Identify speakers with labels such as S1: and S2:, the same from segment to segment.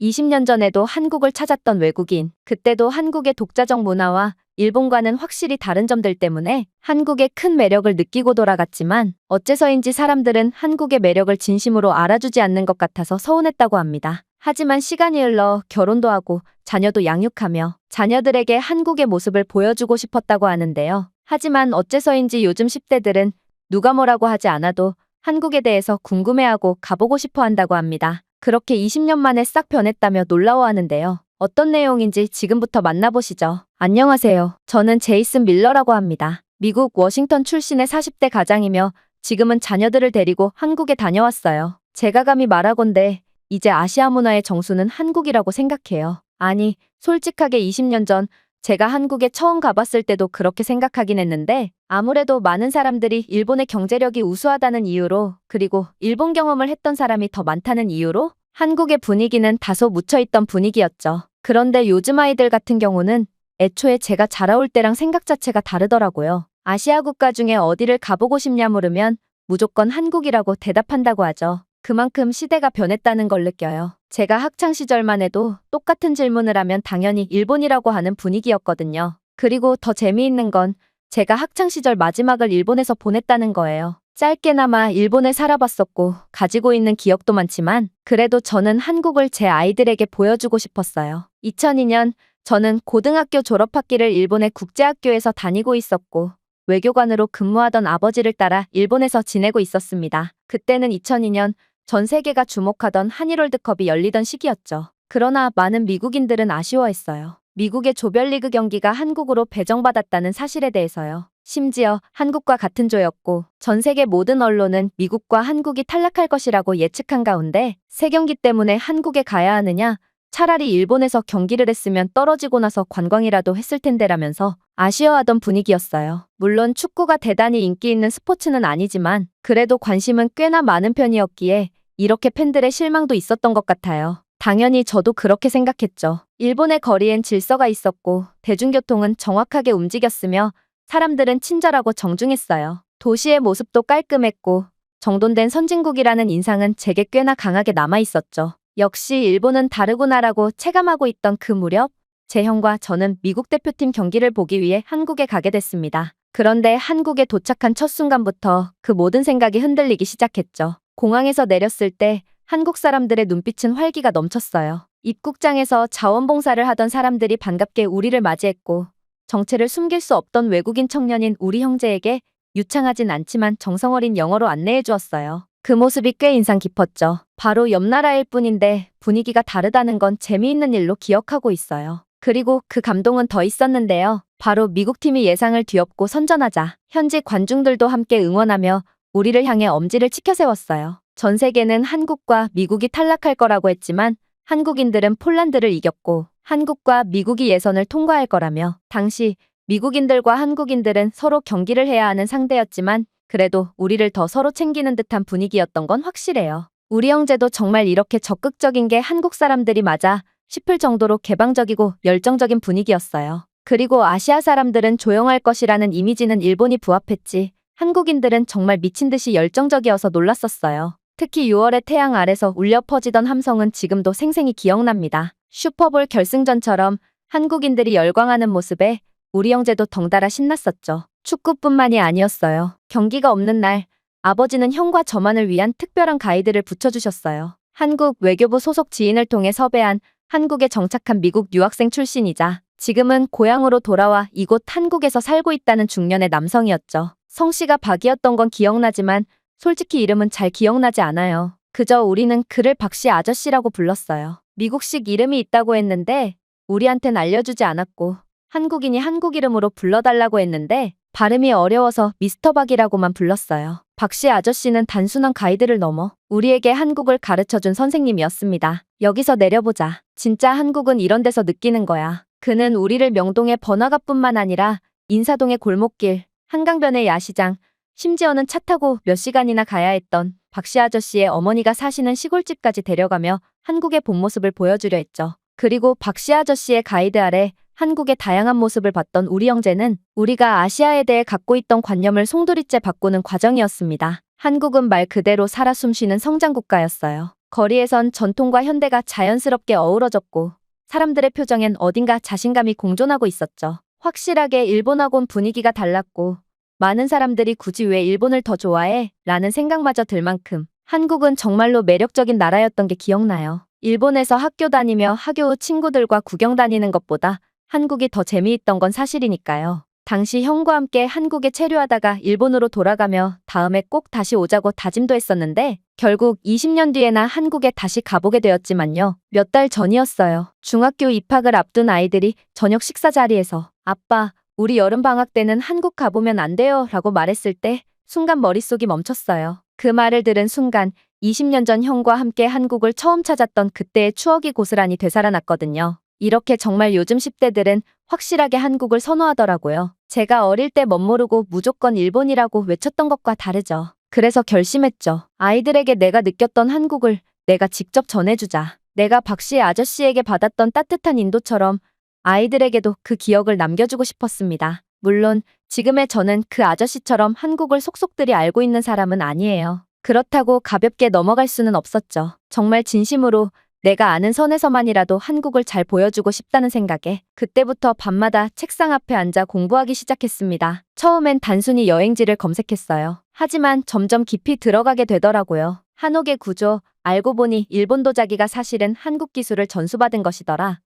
S1: 20년 전에도 한국을 찾았던 외국인. 그때도 한국의 독자적 문화와 일본과는 확실히 다른 점들 때문에 한국의 큰 매력을 느끼고 돌아갔지만 어째서인지 사람들은 한국의 매력을 진심으로 알아주지 않는 것 같아서 서운했다고 합니다. 하지만 시간이 흘러 결혼도 하고 자녀도 양육하며 자녀들에게 한국의 모습을 보여주고 싶었다고 하는데요. 하지만 어째서인지 요즘 10대들은 누가 뭐라고 하지 않아도 한국에 대해서 궁금해하고 가보고 싶어 한다고 합니다. 그렇게 20년 만에 싹 변했다며 놀라워하는데요. 어떤 내용인지 지금부터 만나보시죠. 안녕하세요. 저는 제이슨 밀러라고 합니다. 미국 워싱턴 출신의 40대 가장이며 지금은 자녀들을 데리고 한국에 다녀왔어요. 제가 감히 말하건대 이제 아시아 문화의 정수는 한국이라고 생각해요. 아니, 솔직하게 20년 전 제가 한국에 처음 가봤을 때도 그렇게 생각하긴 했는데 아무래도 많은 사람들이 일본의 경제력이 우수하다는 이유로 그리고 일본 경험을 했던 사람이 더 많다는 이유로 한국의 분위기는 다소 묻혀있던 분위기였죠. 그런데 요즘 아이들 같은 경우는 애초에 제가 자라올 때랑 생각 자체가 다르더라고요. 아시아 국가 중에 어디를 가보고 싶냐 물으면 무조건 한국이라고 대답한다고 하죠. 그만큼 시대가 변했다는 걸 느껴요. 제가 학창시절만 해도 똑같은 질문을 하면 당연히 일본이라고 하는 분위기였거든요. 그리고 더 재미있는 건 제가 학창시절 마지막을 일본에서 보냈다는 거예요. 짧게나마 일본에 살아봤었고 가지고 있는 기억도 많지만 그래도 저는 한국을 제 아이들에게 보여주고 싶었어요. 2002년 저는 고등학교 졸업학기를 일본의 국제학교에서 다니고 있었고 외교관으로 근무하던 아버지를 따라 일본에서 지내고 있었습니다. 그때는 2002년 전 세계가 주목하던 한일 월드컵이 열리던 시기였죠. 그러나 많은 미국인들은 아쉬워했어요. 미국의 조별리그 경기가 한국으로 배정받았다는 사실에 대해서요. 심지어 한국과 같은 조였고 전 세계 모든 언론은 미국과 한국이 탈락할 것이라고 예측한 가운데 새 경기 때문에 한국에 가야 하느냐 차라리 일본에서 경기를 했으면 떨어지고 나서 관광이라도 했을 텐데라면서 아쉬워하던 분위기였어요. 물론 축구가 대단히 인기 있는 스포츠는 아니지만 그래도 관심은 꽤나 많은 편이었기에 이렇게 팬들의 실망도 있었던 것 같아요. 당연히 저도 그렇게 생각했죠. 일본의 거리엔 질서가 있었고 대중교통은 정확하게 움직였으며 사람들은 친절하고 정중했어요. 도시의 모습도 깔끔했고 정돈된 선진국이라는 인상은 제게 꽤나 강하게 남아있었죠. 역시 일본은 다르구나라고 체감하고 있던 그 무렵 제 형과 저는 미국 대표팀 경기를 보기 위해 한국에 가게 됐습니다. 그런데 한국에 도착한 첫 순간부터 그 모든 생각이 흔들리기 시작했죠. 공항에서 내렸을 때 한국 사람들의 눈빛은 활기가 넘쳤어요. 입국장에서 자원봉사를 하던 사람들이 반갑게 우리를 맞이했고 정체를 숨길 수 없던 외국인 청년인 우리 형제에게 유창하진 않지만 정성어린 영어로 안내해 주었어요. 그 모습이 꽤 인상 깊었죠. 바로 옆 나라일 뿐인데 분위기가 다르다는 건 재미있는 일로 기억하고 있어요. 그리고 그 감동은 더 있었는데요. 바로 미국팀이 예상을 뒤엎고 선전하자 현지 관중들도 함께 응원하며 우리를 향해 엄지를 치켜 세웠어요. 전 세계는 한국과 미국이 탈락할 거라고 했지만 한국인들은 폴란드를 이겼고 한국과 미국이 예선을 통과할 거라며 당시 미국인들과 한국인들은 서로 경기를 해야 하는 상대였지만 그래도 우리를 더 서로 챙기는 듯한 분위기였던 건 확실해요. 우리 형제도 정말 이렇게 적극적인 게 한국 사람들이 맞아 싶을 정도로 개방적이고 열정적인 분위기였어요. 그리고 아시아 사람들은 조용할 것이라는 이미지는 일본이 부합했지 한국인들은 정말 미친 듯이 열정적이어서 놀랐었어요. 특히 6월의 태양 아래서 울려 퍼지던 함성은 지금도 생생히 기억납니다. 슈퍼볼 결승전처럼 한국인들이 열광하는 모습에 우리 형제도 덩달아 신났었죠. 축구뿐만이 아니었어요. 경기가 없는 날 아버지는 형과 저만을 위한 특별한 가이드를 붙여주셨어요. 한국 외교부 소속 지인을 통해 섭외한 한국에 정착한 미국 유학생 출신이자 지금은 고향으로 돌아와 이곳 한국에서 살고 있다는 중년의 남성이었죠. 성씨가 박이었던 건 기억나지만 솔직히 이름은 잘 기억나지 않아요. 그저 우리는 그를 박씨 아저씨라고 불렀어요. 미국식 이름이 있다고 했는데 우리한텐 알려주지 않았고 한국인이 한국 이름으로 불러달라고 했는데 발음이 어려워서 미스터 박이라고만 불렀어요. 박씨 아저씨는 단순한 가이드를 넘어 우리에게 한국을 가르쳐준 선생님이었습니다. 여기서 내려보자. 진짜 한국은 이런 데서 느끼는 거야. 그는 우리를 명동의 번화가뿐만 아니라 인사동의 골목길, 한강변의 야시장, 심지어는 차 타고 몇 시간이나 가야 했던 박씨 아저씨의 어머니가 사시는 시골집까지 데려가며 한국의 본 모습을 보여주려 했죠. 그리고 박씨 아저씨의 가이드 아래 한국의 다양한 모습을 봤던 우리 형제는 우리가 아시아에 대해 갖고 있던 관념을 송두리째 바꾸는 과정이었습니다. 한국은 말 그대로 살아 숨쉬는 성장국가였어요. 거리에선 전통과 현대가 자연스럽게 어우러졌고 사람들의 표정엔 어딘가 자신감이 공존하고 있었죠. 확실하게 일본하고는 분위기가 달랐고 많은 사람들이 굳이 왜 일본을 더 좋아해? 라는 생각마저 들 만큼 한국은 정말로 매력적인 나라였던 게 기억나요. 일본에서 학교 다니며 학교 후 친구들과 구경 다니는 것보다 한국이 더 재미있던 건 사실이니까요. 당시 형과 함께 한국에 체류하다가 일본으로 돌아가며 다음에 꼭 다시 오자고 다짐도 했었는데 결국 20년 뒤에나 한국에 다시 가보게 되었지만요. 몇 달 전이었어요. 중학교 입학을 앞둔 아이들이 저녁 식사 자리에서 아빠, 우리 여름방학 때는 한국 가보면 안 돼요 라고 말했을 때 순간 머릿속이 멈췄어요. 그 말을 들은 순간 20년 전 형과 함께 한국을 처음 찾았던 그때의 추억이 고스란히 되살아났거든요. 이렇게 정말 요즘 10대들은 확실하게 한국을 선호하더라고요. 제가 어릴 때 멋모르고 무조건 일본이라고 외쳤던 것과 다르죠. 그래서 결심했죠. 아이들에게 내가 느꼈던 한국을 내가 직접 전해주자. 내가 박씨 아저씨에게 받았던 따뜻한 인도처럼 아이들에게도 그 기억을 남겨주고 싶었습니다. 물론 지금의 저는 그 아저씨처럼 한국을 속속들이 알고 있는 사람은 아니에요. 그렇다고 가볍게 넘어갈 수는 없었죠. 정말 진심으로 내가 아는 선에서만이라도 한국을 잘 보여주고 싶다는 생각에 그때부터 밤마다 책상 앞에 앉아 공부하기 시작했습니다. 처음엔 단순히 여행지를 검색했어요. 하지만 점점 깊이 들어가게 되더라고요. 한옥의 구조, 알고 보니 일본 도자기가 사실은 한국 기술을 전수받은 것이더라.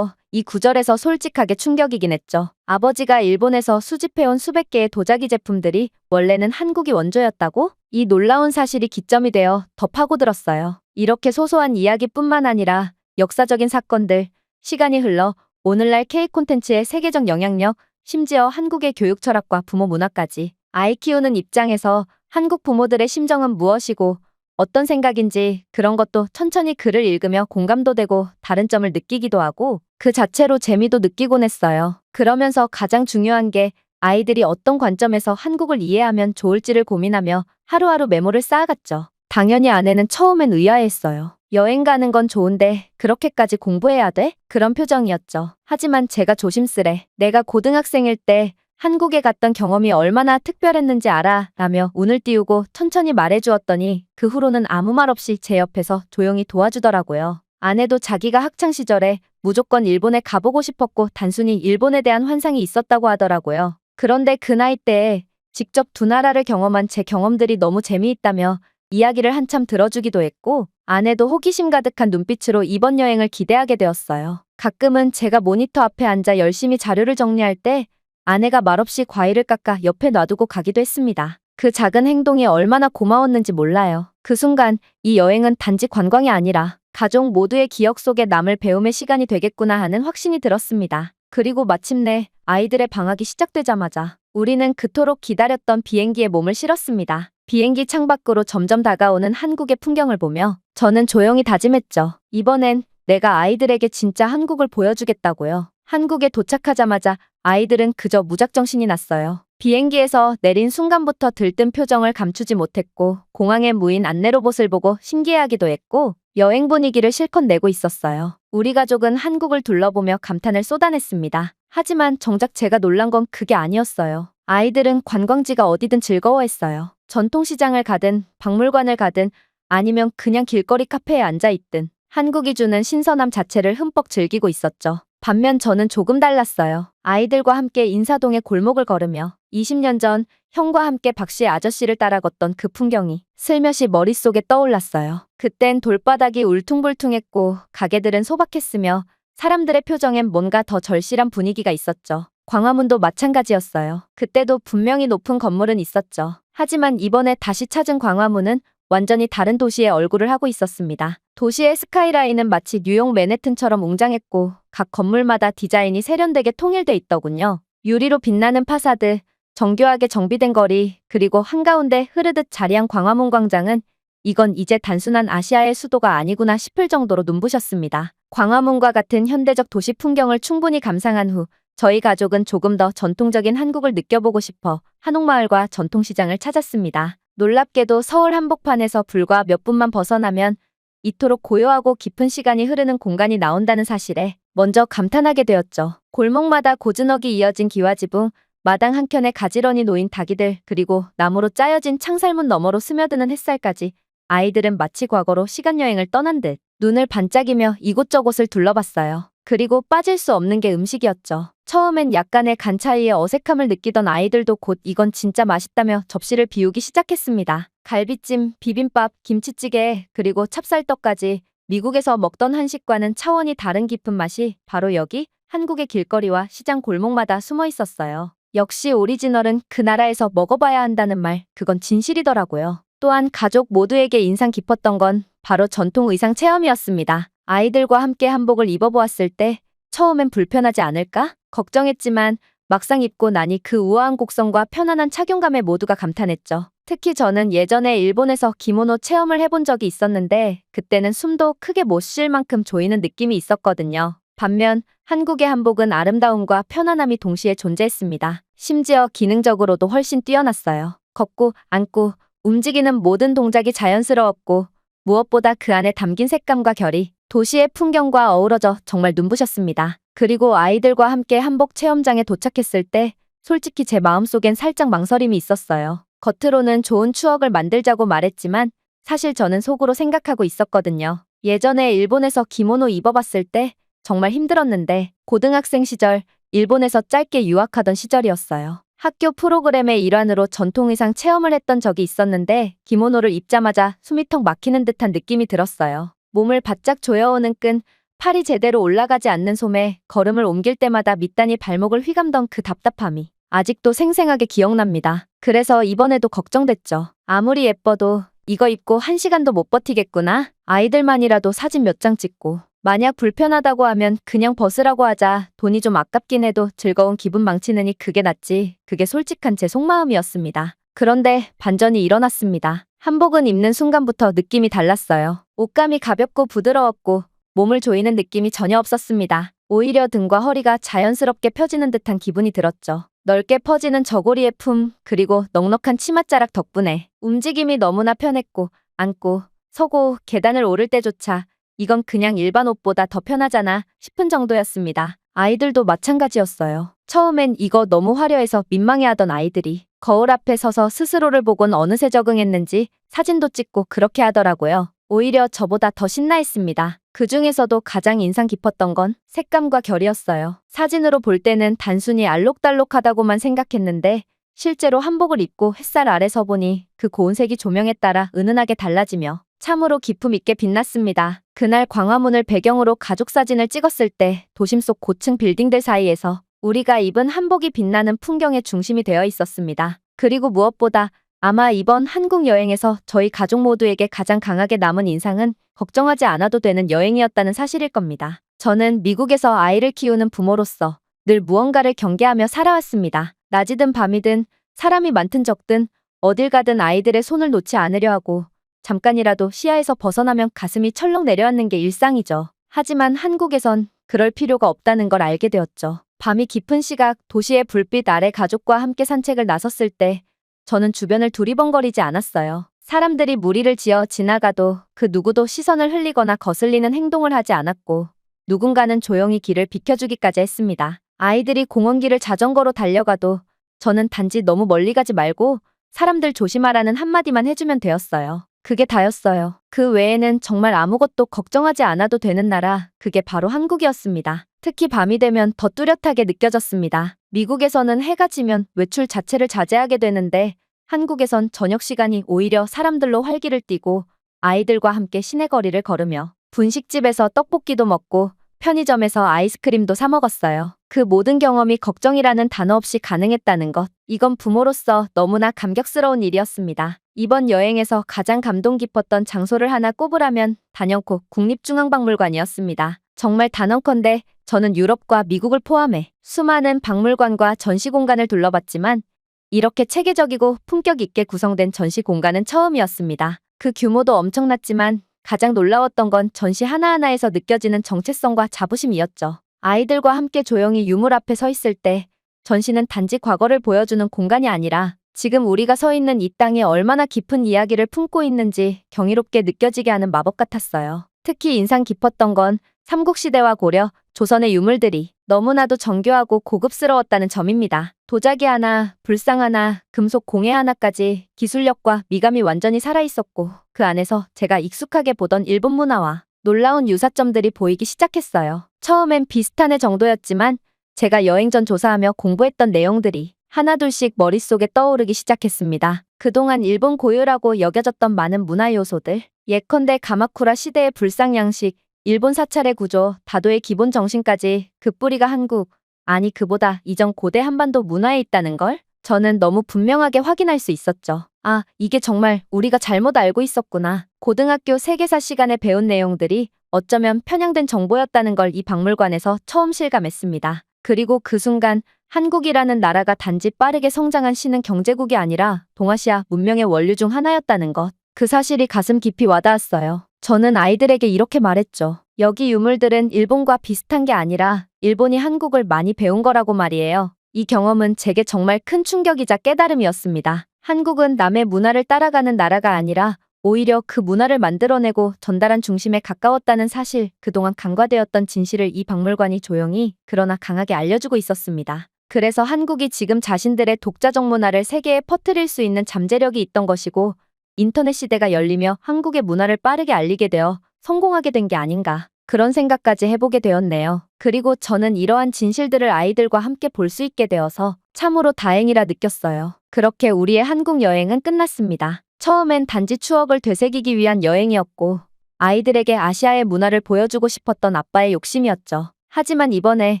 S1: 이 구절에서 솔직하게 충격이긴 했죠. 아버지가 일본에서 수집해온 수백 개의 도자기 제품들이 원래는 한국이 원조였다고? 이 놀라운 사실이 기점이 되어 더 파고들었어요. 이렇게 소소한 이야기뿐만 아니라 역사적인 사건들, 시간이 흘러 오늘날 K 콘텐츠의 세계적 영향력, 심지어 한국의 교육 철학과 부모 문화까지 아이 키우는 입장에서 한국 부모들의 심정은 무엇이고 어떤 생각인지 그런 것도 천천히 글을 읽으며 공감도 되고 다른 점을 느끼기도 하고 그 자체로 재미도 느끼곤 했어요. 그러면서 가장 중요한 게 아이들이 어떤 관점에서 한국을 이해하면 좋을지를 고민하며 하루하루 메모를 쌓아갔죠. 당연히 아내는 처음엔 의아해했어요. 여행 가는 건 좋은데 그렇게까지 공부해야 돼? 그런 표정이었죠. 하지만 제가 조심스레 내가 고등학생일 때 한국에 갔던 경험이 얼마나 특별했는지 알아 라며 운을 띄우고 천천히 말해주었더니 그 후로는 아무 말 없이 제 옆에서 조용히 도와주더라고요. 아내도 자기가 학창시절에 무조건 일본에 가보고 싶었고 단순히 일본에 대한 환상이 있었다고 하더라고요. 그런데 그 나이 때에 직접 두 나라를 경험한 제 경험들이 너무 재미있다며 이야기를 한참 들어주기도 했고 아내도 호기심 가득한 눈빛으로 이번 여행을 기대하게 되었어요. 가끔은 제가 모니터 앞에 앉아 열심히 자료를 정리할 때 아내가 말없이 과일을 깎아 옆에 놔두고 가기도 했습니다. 그 작은 행동이 얼마나 고마웠는지 몰라요. 그 순간 이 여행은 단지 관광이 아니라 가족 모두의 기억 속에 남을 배움의 시간이 되겠구나 하는 확신이 들었습니다. 그리고 마침내 아이들의 방학이 시작되자마자 우리는 그토록 기다렸던 비행기에 몸을 실었습니다. 비행기 창밖으로 점점 다가오는 한국의 풍경을 보며 저는 조용히 다짐했죠. 이번엔 내가 아이들에게 진짜 한국을 보여주겠다고요. 한국에 도착하자마자 아이들은 그저 무작정 신이 났어요. 비행기에서 내린 순간부터 들뜬 표정을 감추지 못했고 공항에 무인 안내 로봇을 보고 신기해하기도 했고 여행 분위기를 실컷 내고 있었어요. 우리 가족은 한국을 둘러보며 감탄을 쏟아냈습니다. 하지만 정작 제가 놀란 건 그게 아니었어요. 아이들은 관광지가 어디든 즐거워했어요. 전통시장을 가든 박물관을 가든 아니면 그냥 길거리 카페에 앉아있든 한국이 주는 신선함 자체를 흠뻑 즐기고 있었죠. 반면 저는 조금 달랐어요. 아이들과 함께 인사동의 골목을 걸으며 20년 전 형과 함께 박씨 아저씨를 따라 걷던 그 풍경이 슬며시 머릿속에 떠올랐어요. 그땐 돌바닥이 울퉁불퉁했고 가게들은 소박했으며 사람들의 표정엔 뭔가 더 절실한 분위기가 있었죠. 광화문도 마찬가지였어요. 그때도 분명히 높은 건물은 있었죠. 하지만 이번에 다시 찾은 광화문은 완전히 다른 도시의 얼굴을 하고 있었습니다. 도시의 스카이라인은 마치 뉴욕 맨해튼처럼 웅장했고 각 건물마다 디자인이 세련되게 통일돼 있더군요. 유리로 빛나는 파사드, 정교하게 정비된 거리, 그리고 한가운데 흐르듯 자리한 광화문 광장은 이건 이제 단순한 아시아의 수도가 아니구나 싶을 정도로 눈부셨습니다. 광화문과 같은 현대적 도시 풍경을 충분히 감상한 후 저희 가족은 조금 더 전통적인 한국을 느껴보고 싶어 한옥마을과 전통시장을 찾았습니다. 놀랍게도 서울 한복판에서 불과 몇 분만 벗어나면 이토록 고요하고 깊은 시간이 흐르는 공간이 나온다는 사실에 먼저 감탄하게 되었죠. 골목마다 고즈넉이 이어진 기와지붕, 마당 한켠에 가지런히 놓인 닭이들, 그리고 나무로 짜여진 창살문 너머로 스며드는 햇살까지 아이들은 마치 과거로 시간여행을 떠난 듯 눈을 반짝이며 이곳저곳을 둘러봤어요. 그리고 빠질 수 없는 게 음식이었죠. 처음엔 약간의 간 차이에 어색함을 느끼던 아이들도 곧 이건 진짜 맛있다며 접시를 비우기 시작했습니다. 갈비찜, 비빔밥, 김치찌개, 그리고 찹쌀떡까지 미국에서 먹던 한식과는 차원이 다른 깊은 맛이 바로 여기 한국의 길거리와 시장 골목마다 숨어 있었어요. 역시 오리지널은 그 나라에서 먹어봐야 한다는 말, 그건 진실이더라고요. 또한 가족 모두에게 인상 깊었던 건 바로 전통 의상 체험이었습니다. 아이들과 함께 한복을 입어보았을 때 처음엔 불편하지 않을까? 걱정했지만 막상 입고 나니 그 우아한 곡선과 편안한 착용감에 모두가 감탄했죠. 특히 저는 예전에 일본에서 기모노 체험을 해본 적이 있었는데 그때는 숨도 크게 못 쉴 만큼 조이는 느낌이 있었거든요. 반면 한국의 한복은 아름다움과 편안함이 동시에 존재했습니다. 심지어 기능적으로도 훨씬 뛰어났어요. 걷고, 앉고, 움직이는 모든 동작이 자연스러웠고 무엇보다 그 안에 담긴 색감과 결이 도시의 풍경과 어우러져 정말 눈부셨습니다. 그리고 아이들과 함께 한복 체험장에 도착했을 때 솔직히 제 마음속엔 살짝 망설임이 있었어요. 겉으로는 좋은 추억을 만들자고 말했지만 사실 저는 속으로 생각하고 있었거든요. 예전에 일본에서 기모노 입어봤을 때 정말 힘들었는데 고등학생 시절 일본에서 짧게 유학하던 시절이었어요. 학교 프로그램의 일환으로 전통의상 체험을 했던 적이 있었는데 기모노를 입자마자 숨이 턱 막히는 듯한 느낌이 들었어요. 몸을 바짝 조여오는 끈, 팔이 제대로 올라가지 않는 소매, 걸음을 옮길 때마다 밑단이 발목을 휘감던 그 답답함이 아직도 생생하게 기억납니다. 그래서 이번에도 걱정됐죠. 아무리 예뻐도 이거 입고 1시간도 못 버티겠구나. 아이들만이라도 사진 몇 장 찍고 만약 불편하다고 하면 그냥 벗으라고 하자. 돈이 좀 아깝긴 해도 즐거운 기분 망치느니 그게 낫지. 그게 솔직한 제 속마음이었습니다. 그런데 반전이 일어났습니다. 한복은 입는 순간부터 느낌이 달랐어요. 옷감이 가볍고 부드러웠고 몸을 조이는 느낌이 전혀 없었습니다. 오히려 등과 허리가 자연스럽게 펴지는 듯한 기분이 들었죠. 넓게 퍼지는 저고리의 품, 그리고 넉넉한 치맛자락 덕분에 움직임이 너무나 편했고 앉고, 서고, 계단을 오를 때조차 이건 그냥 일반 옷보다 더 편하잖아 싶은 정도였습니다. 아이들도 마찬가지였어요. 처음엔 이거 너무 화려해서 민망해하던 아이들이 거울 앞에 서서 스스로를 보곤 어느새 적응했는지 사진도 찍고 그렇게 하더라고요. 오히려 저보다 더 신나했습니다. 그 중에서도 가장 인상 깊었던 건 색감과 결이었어요. 사진으로 볼 때는 단순히 알록달록하다고만 생각했는데 실제로 한복을 입고 햇살 아래 서 보니 그 고운 색이 조명에 따라 은은하게 달라지며 참으로 기품 있게 빛났습니다. 그날 광화문을 배경으로 가족 사진을 찍었을 때 도심 속 고층 빌딩들 사이에서 우리가 입은 한복이 빛나는 풍경의 중심이 되어 있었습니다. 그리고 무엇보다 아마 이번 한국 여행에서 저희 가족 모두에게 가장 강하게 남은 인상은 걱정하지 않아도 되는 여행이었다는 사실일 겁니다. 저는 미국에서 아이를 키우는 부모로서 늘 무언가를 경계하며 살아왔습니다. 낮이든 밤이든 사람이 많든 적든 어딜 가든 아이들의 손을 놓지 않으려 하고 잠깐이라도 시야에서 벗어나면 가슴이 철렁 내려앉는 게 일상이죠. 하지만 한국에선 그럴 필요가 없다는 걸 알게 되었죠. 밤이 깊은 시각 도시의 불빛 아래 가족과 함께 산책을 나섰을 때 저는 주변을 두리번거리지 않았어요. 사람들이 무리를 지어 지나가도 그 누구도 시선을 흘리거나 거슬리는 행동을 하지 않았고 누군가는 조용히 길을 비켜주기까지 했습니다. 아이들이 공원길을 자전거로 달려가도 저는 단지 너무 멀리 가지 말고 사람들 조심하라는 한마디만 해주면 되었어요. 그게 다였어요. 그 외에는 정말 아무것도 걱정하지 않아도 되는 나라, 그게 바로 한국이었습니다. 특히 밤이 되면 더 뚜렷하게 느껴졌습니다. 미국에서는 해가 지면 외출 자체를 자제하게 되는데 한국에선 저녁 시간이 오히려 사람들로 활기를 띠고 아이들과 함께 시내 거리를 걸으며 분식집에서 떡볶이도 먹고 편의점에서 아이스크림도 사 먹었어요. 그 모든 경험이 걱정이라는 단어 없이 가능했다는 것. 이건 부모로서 너무나 감격스러운 일이었습니다. 이번 여행에서 가장 감동 깊었던 장소를 하나 꼽으라면 단연코 국립중앙박물관이었습니다. 정말 단언컨대 저는 유럽과 미국을 포함해 수많은 박물관과 전시 공간을 둘러봤지만 이렇게 체계적이고 품격 있게 구성된 전시 공간은 처음이었습니다. 그 규모도 엄청났지만 가장 놀라웠던 건 전시 하나하나에서 느껴지는 정체성과 자부심이었죠. 아이들과 함께 조용히 유물 앞에 서 있을 때 전시는 단지 과거를 보여주는 공간이 아니라 지금 우리가 서 있는 이 땅에 얼마나 깊은 이야기를 품고 있는지 경이롭게 느껴지게 하는 마법 같았어요. 특히 인상 깊었던 건 삼국시대와 고려, 조선의 유물들이 너무나도 정교하고 고급스러웠다는 점입니다. 도자기 하나, 불상 하나, 금속 공예 하나까지 기술력과 미감이 완전히 살아있었고 그 안에서 제가 익숙하게 보던 일본 문화와 놀라운 유사점들이 보이기 시작했어요. 처음엔 비슷한 애 정도였지만 제가 여행 전 조사하며 공부했던 내용들이 하나둘씩 머릿속에 떠오르기 시작했습니다. 그동안 일본 고유라고 여겨졌던 많은 문화 요소들, 예컨대 가마쿠라 시대의 불상 양식, 일본 사찰의 구조, 다도의 기본 정신까지 그 뿌리가 한국, 아니 그보다 이전 고대 한반도 문화에 있다는 걸 저는 너무 분명하게 확인할 수 있었죠. 아, 이게 정말 우리가 잘못 알고 있었구나. 고등학교 세계사 시간에 배운 내용들이 어쩌면 편향된 정보였다는 걸 이 박물관에서 처음 실감했습니다. 그리고 그 순간 한국이라는 나라가 단지 빠르게 성장한 신흥 경제국이 아니라 동아시아 문명의 원류 중 하나였다는 것. 그 사실이 가슴 깊이 와닿았어요. 저는 아이들에게 이렇게 말했죠. 여기 유물들은 일본과 비슷한 게 아니라 일본이 한국을 많이 배운 거라고 말이에요. 이 경험은 제게 정말 큰 충격이자 깨달음이었습니다. 한국은 남의 문화를 따라가는 나라가 아니라 오히려 그 문화를 만들어내고 전달한 중심에 가까웠다는 사실, 그동안 간과되었던 진실을 이 박물관이 조용히 그러나 강하게 알려주고 있었습니다. 그래서 한국이 지금 자신들의 독자적 문화를 세계에 퍼뜨릴 수 있는 잠재력이 있던 것이고 인터넷 시대가 열리며 한국의 문화를 빠르게 알리게 되어 성공하게 된 게 아닌가, 그런 생각까지 해보게 되었네요. 그리고 저는 이러한 진실들을 아이들과 함께 볼 수 있게 되어서 참으로 다행이라 느꼈어요. 그렇게 우리의 한국 여행은 끝났습니다. 처음엔 단지 추억을 되새기기 위한 여행이었고 아이들에게 아시아의 문화를 보여주고 싶었던 아빠의 욕심이었죠. 하지만 이번에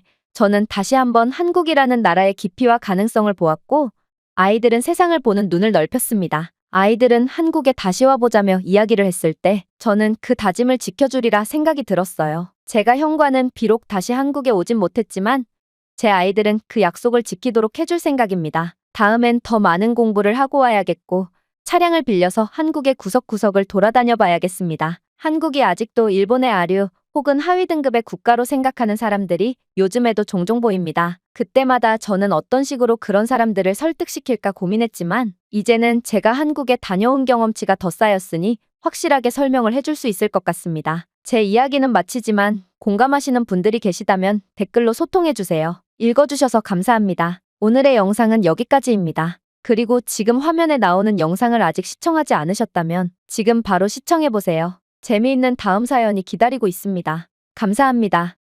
S1: 저는 다시 한번 한국이라는 나라의 깊이와 가능성을 보았고 아이들은 세상을 보는 눈을 넓혔습니다. 아이들은 한국에 다시 와보자며 이야기를 했을 때 저는 그 다짐을 지켜주리라 생각이 들었어요. 제가 현관은 비록 다시 한국에 오진 못했지만 제 아이들은 그 약속을 지키도록 해줄 생각입니다. 다음엔 더 많은 공부를 하고 와야겠고 차량을 빌려서 한국의 구석구석을 돌아다녀 봐야겠습니다. 한국이 아직도 일본의 아류 혹은 하위 등급의 국가로 생각하는 사람들이 요즘에도 종종 보입니다. 그때마다 저는 어떤 식으로 그런 사람들을 설득시킬까 고민했지만 이제는 제가 한국에 다녀온 경험치가 더 쌓였으니 확실하게 설명을 해줄 수 있을 것 같습니다. 제 이야기는 마치지만 공감하시는 분들이 계시다면 댓글로 소통해주세요. 읽어주셔서 감사합니다. 오늘의 영상은 여기까지입니다. 그리고 지금 화면에 나오는 영상을 아직 시청하지 않으셨다면 지금 바로 시청해보세요. 재미있는 다음 사연이 기다리고 있습니다. 감사합니다.